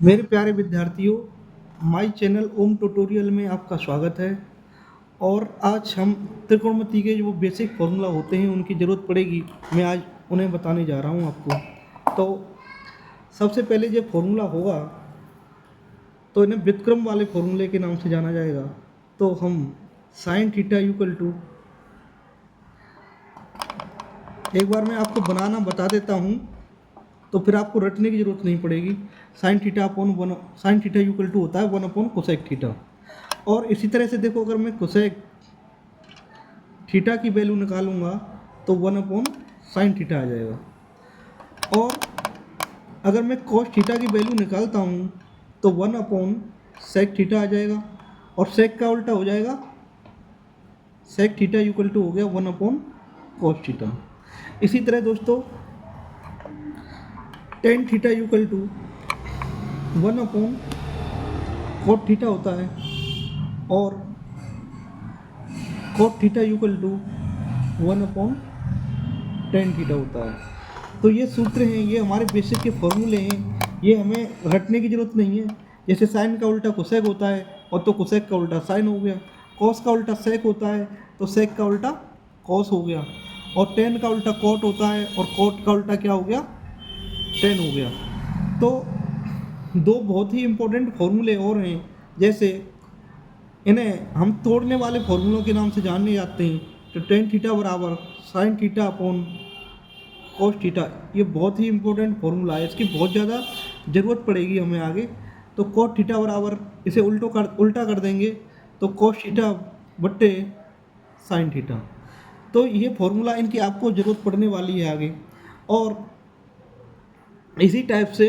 मेरे प्यारे विद्यार्थियों, माय चैनल ओम ट्यूटोरियल में आपका स्वागत है। और आज हम त्रिकोणमिति के जो बेसिक फॉर्मूला होते हैं उनकी ज़रूरत पड़ेगी, मैं आज उन्हें बताने जा रहा हूं आपको। तो सबसे पहले जो फॉर्मूला होगा तो इन्हें व्युत्क्रम वाले फॉर्मूले के नाम से जाना जाएगा। तो हम साइन थीटा इक्वल टू, एक बार मैं आपको बनाना बता देता हूँ तो फिर आपको रटने की जरूरत नहीं पड़ेगी। Sine theta upon one, sine theta equal to होता है 1 अपॉन कोसेक थीटा। और इसी तरह से देखो, अगर मैं कोसेक थीटा की वैल्यू निकालूंगा तो 1 अपॉन साइन थीटा आ जाएगा। और अगर मैं कॉस थीटा की वैल्यू निकालता हूँ तो 1 अपॉन सेक थीटा आ जाएगा। और सेक का उल्टा हो जाएगा, सेक थीटा इक्वल टू हो गया 1 अपॉन कॉस थीटा। इसी तरह दोस्तों tan theta equal to 1 upon cot theta होता है। और cot theta equal to 1 upon tan theta होता है। तो ये सूत्र हैं, ये हमारे बेसिक के फॉर्मूले हैं, ये हमें रटने की ज़रूरत नहीं है। जैसे साइन का उल्टा कोसेक होता है और तो कोसेक का उल्टा साइन हो गया, कॉस का उल्टा सेक होता है तो सेक का उल्टा कॉस हो गया, और टेन का उल्टा कोट होता है और कोट का उल्टा क्या हो गया, टेन हो गया। तो दो बहुत ही इम्पोर्टेंट फॉर्मूले और हैं, जैसे इन्हें हम तोड़ने वाले फॉर्मूलों के नाम से जानने जाते हैं। तो टेन थीटा बराबर sign theta upon cos theta, ये बहुत ही इम्पोर्टेंट फॉर्मूला है, इसकी बहुत ज़्यादा ज़रूरत पड़ेगी हमें आगे। तो कॉस थीटा बराबर, इसे उल्टा कर देंगे तो कॉस थीटा बट्टे साइन थीटा। तो ये फॉर्मूला इनकी आपको ज़रूरत पड़ने वाली है आगे। और इसी टाइप से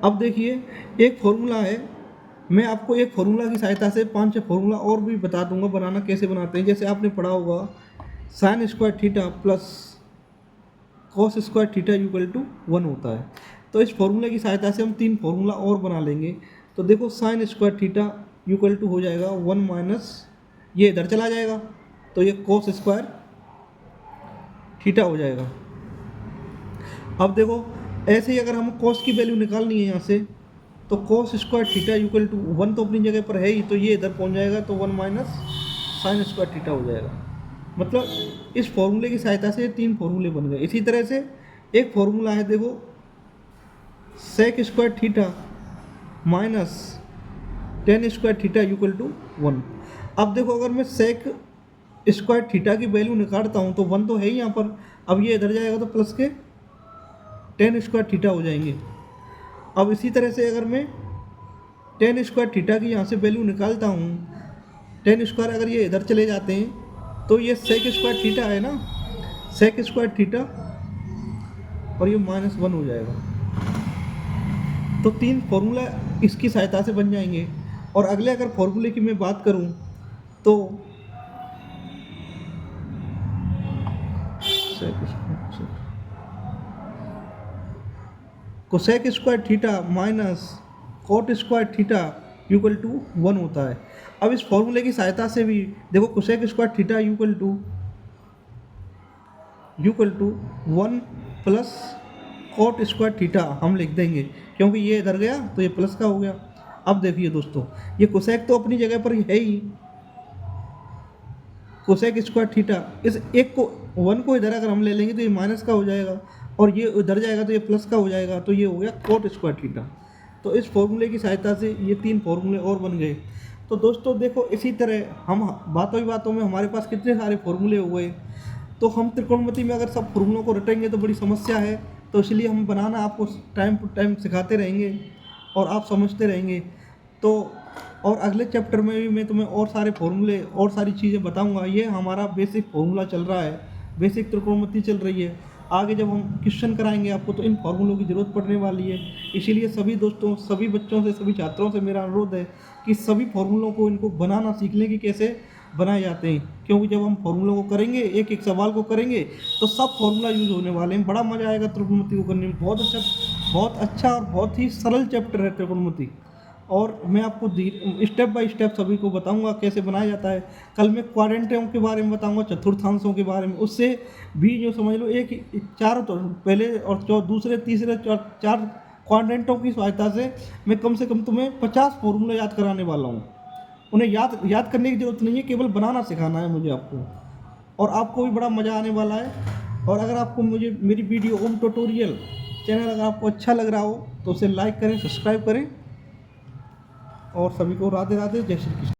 अब देखिए, एक फॉर्मूला है, मैं आपको एक फॉर्मूला की सहायता से 5-6 फॉर्मूला और भी बता दूंगा बनाना कैसे बनाते हैं। जैसे आपने पढ़ा होगा sine square theta plus cos square theta equal to 1 होता है। तो इस फॉर्मूले की सहायता से हम 3 फॉर्मूला और बना लेंगे। तो देखो sine square theta equal to हो जाएगा 1 माइनस, ये इधर चला जाएगा तो ये कॉस स्क्वायर थीटा हो जाएगा। अब देखो, ऐसे ही अगर हम कॉस की वैल्यू निकालनी है यहाँ से, तो cos square theta equal to 1 तो अपनी जगह पर है ही, तो ये इधर पहुँच जाएगा तो 1 माइनस साइन स्क्वायर थीटा हो जाएगा। मतलब इस फॉर्मूले की सहायता से 3 फॉर्मूले बन गए। इसी तरह से एक फॉर्मूला है, देखो sec square theta minus tan square theta equal to 1। अब देखो, अगर मैं सेक स्क्वायर थीटा की वैल्यू निकालता हूँ तो 1 तो है ही यहाँ पर, अब ये इधर जाएगा तो प्लस के टेन स्क्वायर थीटा हो जाएंगे। अब इसी तरह से अगर मैं टेन स्क्वायर थीटा की यहाँ से वैल्यू निकालता हूँ, टेन स्क्वायर अगर ये इधर चले जाते हैं तो ये सेक स्क्वायर थीटा है ना, सेक स्क्वायर थीटा, और ये -1 हो जाएगा। तो 3 फॉर्मूला इसकी सहायता से बन जाएंगे। और अगले अगर फॉर्मूले की मैं बात करूँ तो cosec square theta minus cot square theta equal to 1 होता है। अब इस फॉर्मूले की सहायता से भी देखो, cosec square theta equal to 1 plus cot square theta हम लिख देंगे, क्योंकि ये इधर गया तो ये प्लस का हो गया। अब देखिए दोस्तों, ये कोसेक तो अपनी जगह पर है ही, कोसेक स्क्वायर थीटा, इस एक को 1 को इधर अगर हम ले लेंगे तो ये माइनस का हो जाएगा, और ये उधर जाएगा तो ये प्लस का हो जाएगा, तो ये हो गया कोट स्क्वायर थीटा। तो इस फॉर्मूले की सहायता से ये 3 फॉर्मूले और बन गए। तो दोस्तों देखो, इसी तरह हम बातों ही बातों में हमारे पास कितने सारे फॉर्मूले हो गए। तो हम त्रिकोणमिति में अगर सब फॉर्मूलों को रटेंगे तो बड़ी समस्या है, तो इसलिए हम बनाना आपको टाइम टू टाइम सिखाते रहेंगे और आप समझते रहेंगे। तो और अगले चैप्टर में भी मैं तुम्हें और सारे फॉर्मूले और सारी चीज़ें बताऊंगा। ये हमारा बेसिक फॉर्मूला चल रहा है, बेसिक त्रिकोणमिति चल रही है। आगे जब हम क्वेश्चन कराएंगे आपको तो इन फॉर्मूलों की ज़रूरत पड़ने वाली है। इसीलिए सभी दोस्तों, सभी बच्चों से, सभी छात्रों से मेरा अनुरोध है कि सभी फॉर्मूलों को, इनको बनाना सीख लें कि कैसे बनाए जाते हैं। क्योंकि जब हम फॉर्मूलों को करेंगे, एक एक सवाल को करेंगे, तो सब फॉर्मूला यूज़ होने वाले हैं। बड़ा मज़ा आएगा त्रिकोणमिति को करने में। बहुत अच्छा और बहुत ही सरल चैप्टर है त्रिकोणमिति। और मैं आपको स्टेप बाय स्टेप सभी को बताऊंगा कैसे बनाया जाता है। कल मैं क्वाड्रेंटों के बारे में बताऊंगा, चतुर्थांशों के बारे में, उससे भी जो समझ लो एक चार तो पहले और दूसरे तीसरे चार क्वाड्रेंटों की सहायता से मैं कम से कम तुम्हें 50 फॉर्मूला याद कराने वाला हूँ। उन्हें याद करने की ज़रूरत नहीं है, केवल बनाना सिखाना है मुझे आपको, और आपको भी बड़ा मज़ा आने वाला है। और अगर आपको मेरी वीडियो ओम ट्यूटोरियल चैनल अगर आपको अच्छा लग रहा हो तो उसे लाइक करें, सब्सक्राइब करें, और सभी को राधे राधे, जय श्री कृष्ण।